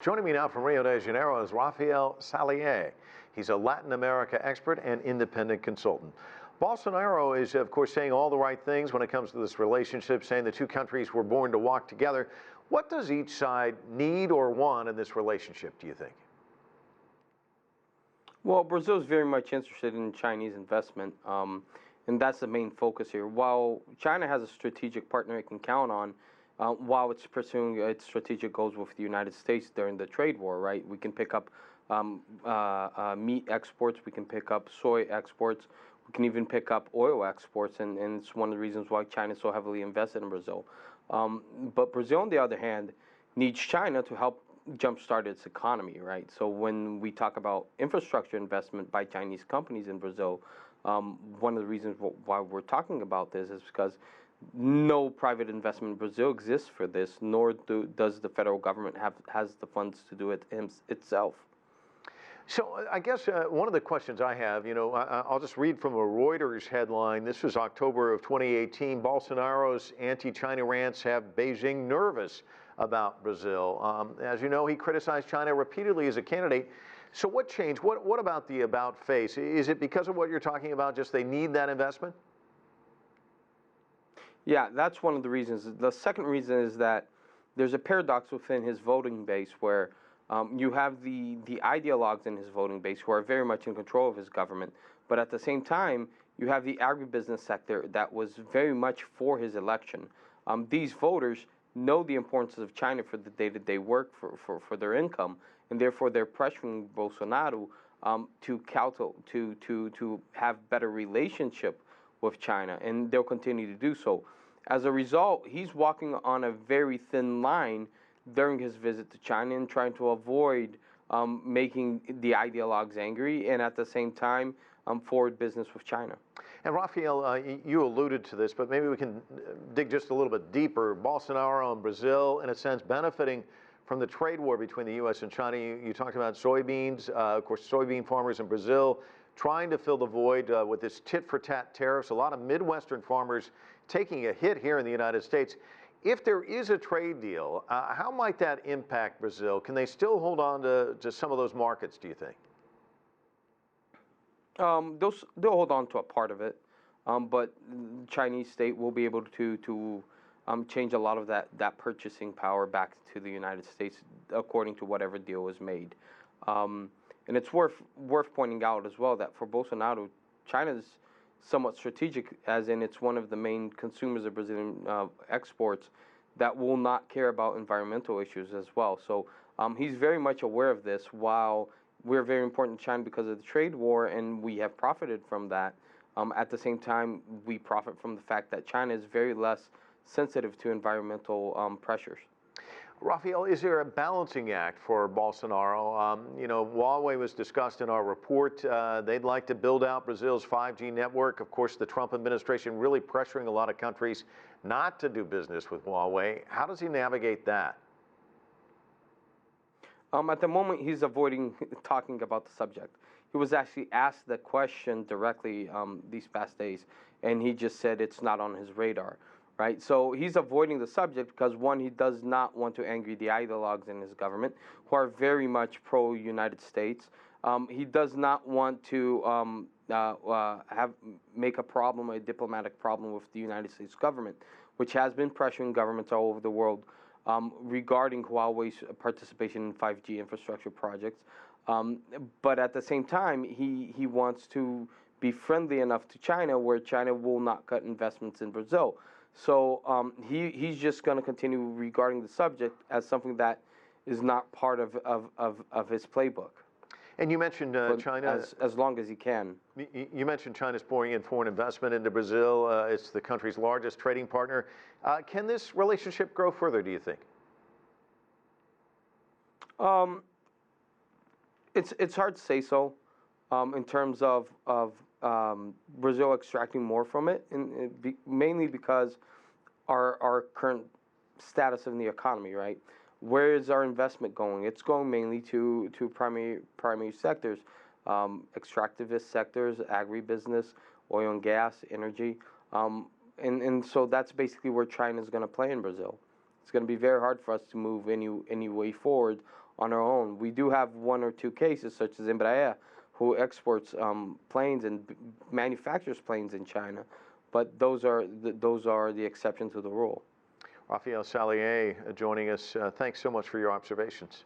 Joining me now from Rio de Janeiro is Rafael Salies. He's a Latin America expert and independent consultant. Bolsonaro is, of course, saying all the right things when it comes to this relationship, saying the two countries were born to walk together. What does each side need or want in this relationship, do you think? Well, Brazil is very much interested in Chinese investment, and that's the main focus here. While China has a strategic partner it can count on, while it's pursuing its strategic goals with the United States during the trade war, right? We can pick up meat exports, we can pick up soy exports, we can even pick up oil exports, and it's one of the reasons why China is so heavily invested in Brazil. But Brazil, on the other hand, needs China to help jumpstart its economy, right? So when we talk about infrastructure investment by Chinese companies in Brazil, one of the reasons why we're talking about this is because no private investment in Brazil exists for this, nor does the federal government has the funds to do it itself. So I guess one of the questions I have, I'll just read from a Reuters headline. This was October of 2018. Bolsonaro's anti-China rants have Beijing nervous about Brazil. As you know, he criticized China repeatedly as a candidate. So what changed? What about the about face? Is it because of what you're talking about, just they need that investment? Yeah, that's one of the reasons. The second reason is that there's a paradox within his voting base where you have the ideologues in his voting base who are very much in control of his government, but at the same time, you have the agribusiness sector that was very much for his election. These voters know the importance of China for the day-to-day work, for their income, and therefore they're pressuring Bolsonaro to have better relationship with China, and they'll continue to do so. As a result, he's walking on a very thin line during his visit to China and trying to avoid making the ideologues angry and at the same time forward business with China. And Rafael, you alluded to this, but maybe we can dig just a little bit deeper. Bolsonaro and Brazil, in a sense, benefiting from the trade war between the U.S. and China. You talked about soybeans, of course, soybean farmers in Brazil trying to fill the void with this tit-for-tat tariffs. A lot of Midwestern farmers taking a hit here in the United States. If there is a trade deal, how might that impact Brazil? Can they still hold on to some of those markets, do you think? They'll hold on to a part of it, but the Chinese state will be able to change a lot of that purchasing power back to the United States according to whatever deal is made. And it's worth pointing out as well that for Bolsonaro, China's somewhat strategic, as in it's one of the main consumers of Brazilian exports that will not care about environmental issues as well. So he's very much aware of this, while we're very important to China because of the trade war, and we have profited from that. At the same time, we profit from the fact that China is very less sensitive to environmental pressures. Rafael, is there a balancing act for Bolsonaro? Huawei was discussed in our report. They'd like to build out Brazil's 5G network. Of course, the Trump administration really pressuring a lot of countries not to do business with Huawei. How does he navigate that? At the moment, he's avoiding talking about the subject. He was actually asked the question directly these past days, and he just said it's not on his radar. Right, so he's avoiding the subject because, one, he does not want to anger the ideologues in his government who are very much pro-United States. He does not want to make a diplomatic problem with the United States government, which has been pressuring governments all over the world regarding Huawei's participation in 5G infrastructure projects. But at the same time, he wants to be friendly enough to China where China will not cut investments in Brazil. So he's just going to continue regarding the subject as something that is not part of his playbook. And you mentioned China. As long as he can. You mentioned China's pouring in foreign investment into Brazil. It's the country's largest trading partner. Can this relationship grow further, do you think? It's hard to say so in terms of Brazil extracting more from it, mainly because our current status in the economy, right? Where is our investment going? It's going mainly to primary sectors, extractivist sectors, agribusiness, oil and gas, energy, and so that's basically where China is going to play in Brazil. It's going to be very hard for us to move any way forward on our own. We do have one or two cases, such as Embraer, who exports planes and manufactures planes in China, but those are the exception to the rule. Rafael Salies joining us. Thanks so much for your observations.